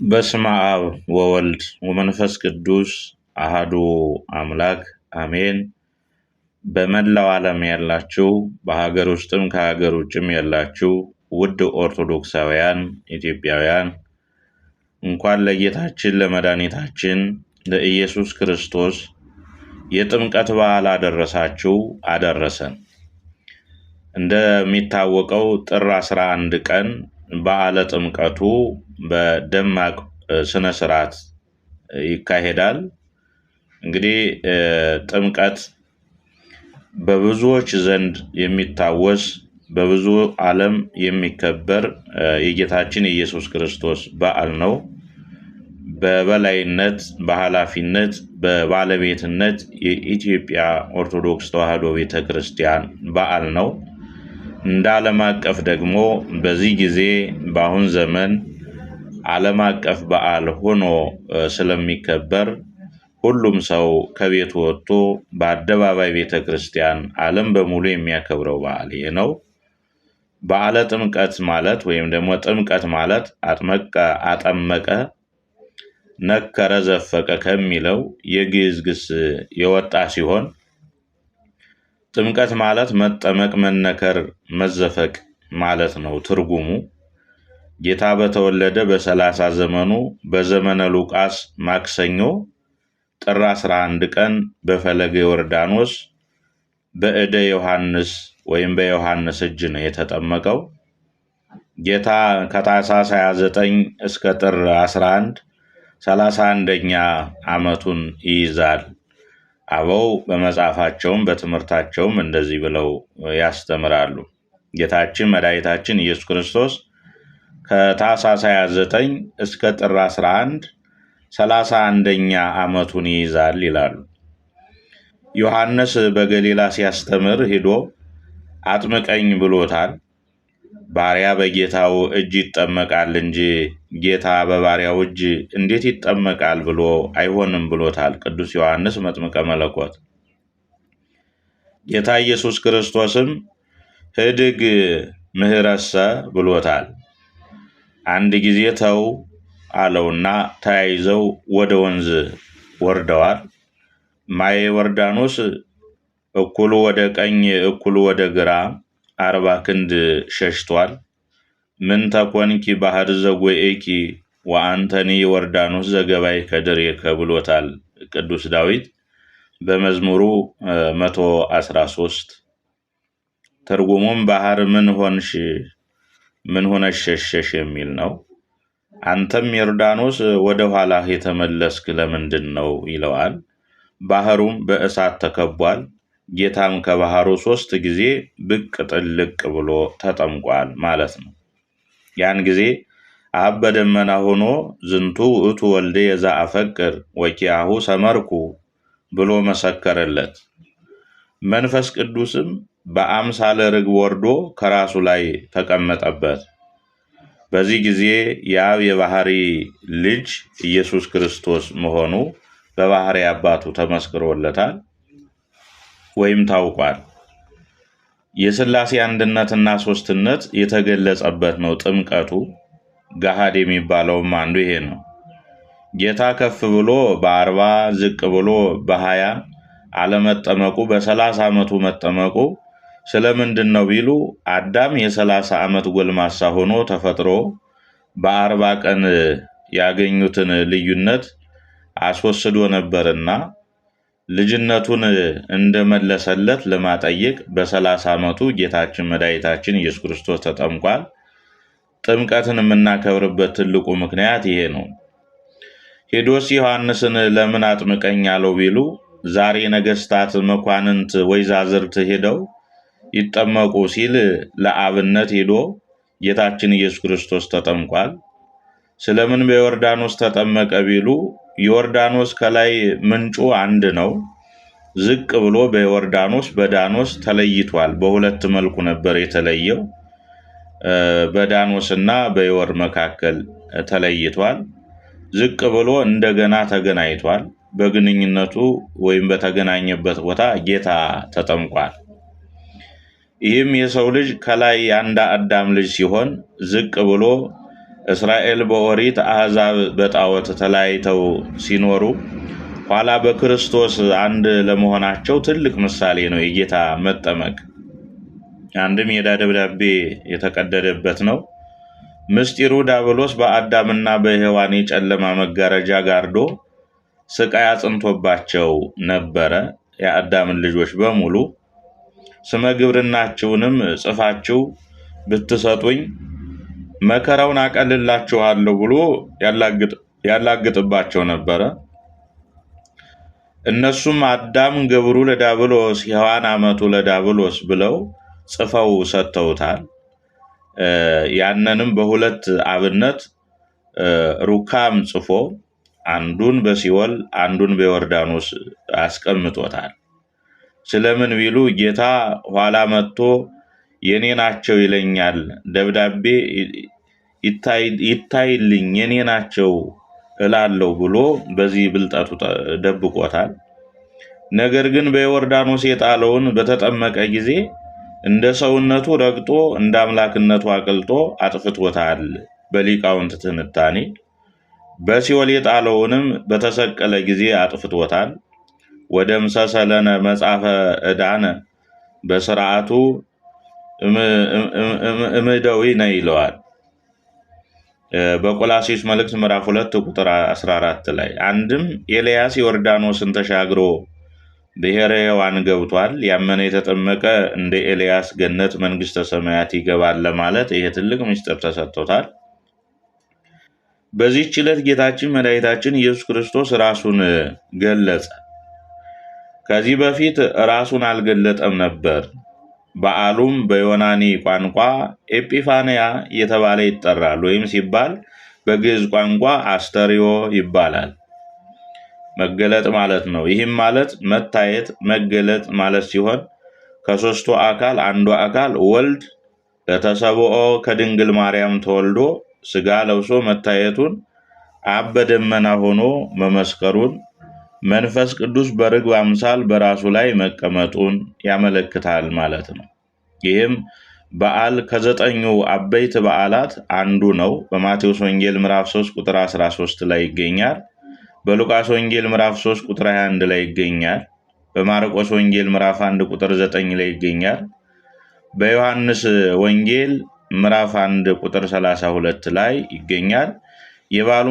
በስመ አብ ወወልድ ወመንፈስ ቅዱስ አሃዱ አምላክ አሜን። በመላው ዓለም ያላችሁ በሀገር ውስጥም ከሀገር ውጭም ያላችሁ ውድ ኦርቶዶክሳውያን ኢትዮጵያውያን እንኳን ለጌታችን ለመድኃኒታችን ለኢየሱስ ክርስቶስ የጥምቀት በዓል አደረሳችሁ አደረሰን። እንደሚታወቀው ጥር 11 ቀን በዓለ ጥምቀቱ በደማቅ ስነ ስርዓት ይካሄዳል። እንግዲህ ጥምቀት በብዙዎች ዘንድ የሚታወስ በብዙ ዓለም የሚከበር የጌታችን የኢየሱስ ክርስቶስ በዓል ነው። በበላይነት በኃላፊነት በባለቤትነት የኢትዮጵያ ኦርቶዶክስ ተዋሕዶ ቤተክርስቲያን በዓል ነው። እንደ ዓለም አቀፍ ደግሞ በዚህ ጊዜ በአሁን ዘመን ዓለም አቀፍ በዓል ሆኖ ስለሚከበር ሁሉም ሰው ከቤቱ ወጥቶ በአደባባይ ቤተክርስቲያን ዓለም በሙሉ የሚያከብረው በዓል ይሄ ነው። በዓለ ጥምቀት ማለት ወይም ደግሞ ጥምቀት ማለት አጠመቀ፣ ነከረ፣ ዘፈቀ ከሚለው የግዕዝ ግስ የወጣ ሲሆን ጥምቀት ማለት መጠመቅ፣ መነከር፣ መዘፈቅ ማለት ነው ትርጉሙ። ጌታ በተወለደ በ30 ዘመኑ በዘመነ ሉቃስ ማክሰኞ ጥር 11 ቀን በፈለገ ዮርዳኖስ በእደ ዮሐንስ ወይም በዮሐንስ እጅ ነው የተጠመቀው። ጌታ ከታኅሳስ 29 እስከ ጥር 11 31ኛ ዓመቱን ይይዛል። አበው በመጽሐፋቸውም በትምህርታቸውም እንደዚህ ብለው ያስተምራሉ። ጌታችን መድኃኒታችን ኢየሱስ ክርስቶስ ከታኅሳስ 29 እስከ ጥር 11 31ኛ ዓመቱን ይይዛል ይላሉ። ዮሐንስ በገሊላ ሲያስተምር ሄዶ አጥምቀኝ ብሎታል። ባሪያ በጌታው እጅ ይጠመቃል እንጂ ጌታ በባሪያው እጅ እንዴት ይጠመቃል ብሎ አይሆንም ብሎታል ቅዱስ ዮሐንስ መጥምቀ መለኮት። ጌታ ኢየሱስ ክርስቶስም ህድግ ምህረሰ ብሎታል። አንድ ጊዜ ተው አለውና ተያይዘው ወደ ወንዝ ወርደዋል። ማየ ዮርዳኖስ እኩሉ ወደ ቀኝ እኩሉ ወደ ግራ 40 ክንድ ሸሽቷል። ምን ተኮንኪ ባህር ዘጎኤኪ ወአንተኒ ዮርዳኖስ ዘገባይ ከድሬከ ብሎታል ቅዱስ ዳዊት በመዝሙሩ 113። ትርጉሙም ባህር ምን ሆንሽ ምን ሆነሽ ሸሸሽ የሚል ነው። አንተም ዮርዳኖስ ወደ ኋላህ የተመለስክ ለምንድን ነው ይለዋል። ባህሩም በእሳት ተከቧል። ጌታም ከባህሩ 3 ጊዜ ብቅ ጥልቅ ብሎ ተጠምቋል ማለት ነው። ያን ጊዜ አብ በደመና ሆኖ ዝንቱ ውእቱ ወልደ ዘአፈቅር ወኪያሁ ሰመርኩ ብሎ መሰከረለት። መንፈስ ቅዱስም በአምሳለ ርግብ ወርዶ ከራሱ ላይ ተቀመጠበት። በዚህ ጊዜ የአብ የባህሪ ልጅ ኢየሱስ ክርስቶስ መሆኑ በባህሪ አባቱ ተመስክሮለታል ወይም ታውቋል። የሥላሴ አንድነትና ሦስትነት የተገለጸበት ነው ጥምቀቱ። ገሃድ የሚባለውም አንዱ ይሄ ነው። ጌታ ከፍ ብሎ በ40 ዝቅ ብሎ በ20 አለመጠመቁ በ30 ዓመቱ መጠመቁ ስለምንድን ነው ቢሉ አዳም የ30 ዓመት ጎልማሳ ሆኖ ተፈጥሮ በ40 ቀን ያገኙትን ልዩነት አስወስዶ ነበርና ልጅነቱን እንደመለሰለት ለማጠየቅ በ30 ዓመቱ ጌታችን መድኃኒታችን ኢየሱስ ክርስቶስ ተጠምቋል። ጥምቀትን የምናከብርበት ትልቁ ምክንያት ይሄ ነው። ሄሮድስ ዮሐንስን ለምን አጥምቀኝ አለው ቢሉ ዛሬ ነገስታት፣ መኳንንት፣ ወይዛዝርት ሄደው ይጠመቁ ሲል ለአብነት ሄዶ ጌታችን ኢየሱስ ክርስቶስ ተጠምቋል። ስለምን በዮርዳኖስ ተጠመቀ ቢሉ ዮርዳኖስ ከላይ ምንጩ አንድ ነው። ዝቅ ብሎ በዮርዳኖስ በዳኖስ ተለይቷል። በሁለት መልኩ ነበር የተለየው። በዳኖስና በዮር መካከል ተለይቷል። ዝቅ ብሎ እንደገና ተገናኝቷል። በግንኙነቱ ወይም በተገናኘበት ቦታ ጌታ ተጠምቋል። ይህም የሰው ልጅ ከላይ የአንድ አዳም ልጅ ሲሆን ዝቅ ብሎ እስራኤል በኦሪት አሕዛብ በጣዖት ተለያይተው ሲኖሩ ኋላ በክርስቶስ አንድ ለመሆናቸው ትልቅ ምሳሌ ነው የጌታ መጠመቅ። አንድም የዕዳ ደብዳቤ የተቀደደበት ነው። ምስጢሩ ዲያብሎስ በአዳምና በሔዋን የጨለማ መጋረጃ ጋርዶ ስቃይ አጽንቶባቸው ነበረ። የአዳምን ልጆች በሙሉ ስመ ግብርናችሁንም ጽፋችሁ ብትሰጡኝ መከራውን አቀልላችኋለሁ ብሎ ያላግጥባቸው ነበረ። እነሱም አዳም ግብሩ ለዲያብሎስ ሔዋን አመቱ ለዲያብሎስ ብለው ጽፈው ሰጥተውታል። ያንንም በሁለት አብነት ሩካም ጽፎ አንዱን በሲኦል አንዱን በዮርዳኖስ አስቀምጦታል። ስለምን ቢሉ ጌታ ኋላ መጥቶ የኔ ናቸው ይለኛል፣ ደብዳቤ ይታይልኝ የኔ ናቸው እላለሁ ብሎ በዚህ ብልጠቱ ደብቆታል። ነገር ግን በዮርዳኖስ የጣለውን በተጠመቀ ጊዜ እንደ ሰውነቱ ረግጦ እንደ አምላክነቱ አቅልጦ አጥፍቶታል በሊቃውንት ትንታኔ። በሲኦል የጣለውንም በተሰቀለ ጊዜ አጥፍቶታል። ወደ ምሰሰለነ መጽሐፈ ዕዳነ በስርዓቱ እምደዊነ ይለዋል በቆላስይስ መልእክት ምዕራፍ 2 ቁጥር 14 ላይ። አንድም ኤልያስ ዮርዳኖስን ተሻግሮ ብሔረ ሕያዋን ገብቷል። ያመነ የተጠመቀ እንደ ኤልያስ ገነት መንግሥተ ሰማያት ይገባል ለማለት ይሄ ትልቅ ምስጢር ተሰጥቶታል። በዚህች ዕለት ጌታችን መድኃኒታችን ኢየሱስ ክርስቶስ ራሱን ገለጸ። ከዚህ በፊት ራሱን አልገለጠም ነበር። በዓሉም በዮናኒ ቋንቋ ኤጲፋንያ እየተባለ ይጠራል። ወይም ሲባል በግዕዝ ቋንቋ አስተርዮ ይባላል። መገለጥ ማለት ነው። ይህም ማለት መታየት፣ መገለጥ ማለት ሲሆን ከሦስቱ አካል አንዱ አካል ወልድ ለተሰብኦ ከድንግል ማርያም ተወልዶ ሥጋ ለብሶ መታየቱን፣ አብ በደመና ሆኖ መመስከሩን፣ መንፈስ ቅዱስ በርግብ አምሳል በራሱ ላይ መቀመጡን ያመለክታል ማለት ነው። ይህም በዓል ከ9ኙ አበይት በዓላት አንዱ ነው። በማቴዎስ ወንጌል ምዕራፍ 3 ቁጥር 13 ላይ ይገኛል። በሉቃስ ወንጌል ምዕራፍ 3 ቁጥር 21 ላይ ይገኛል። በማርቆስ ወንጌል ምዕራፍ 1 ቁጥር 9 ላይ ይገኛል። በዮሐንስ ወንጌል ምዕራፍ 1 ቁጥር 32 ላይ ይገኛል። የበዓሉ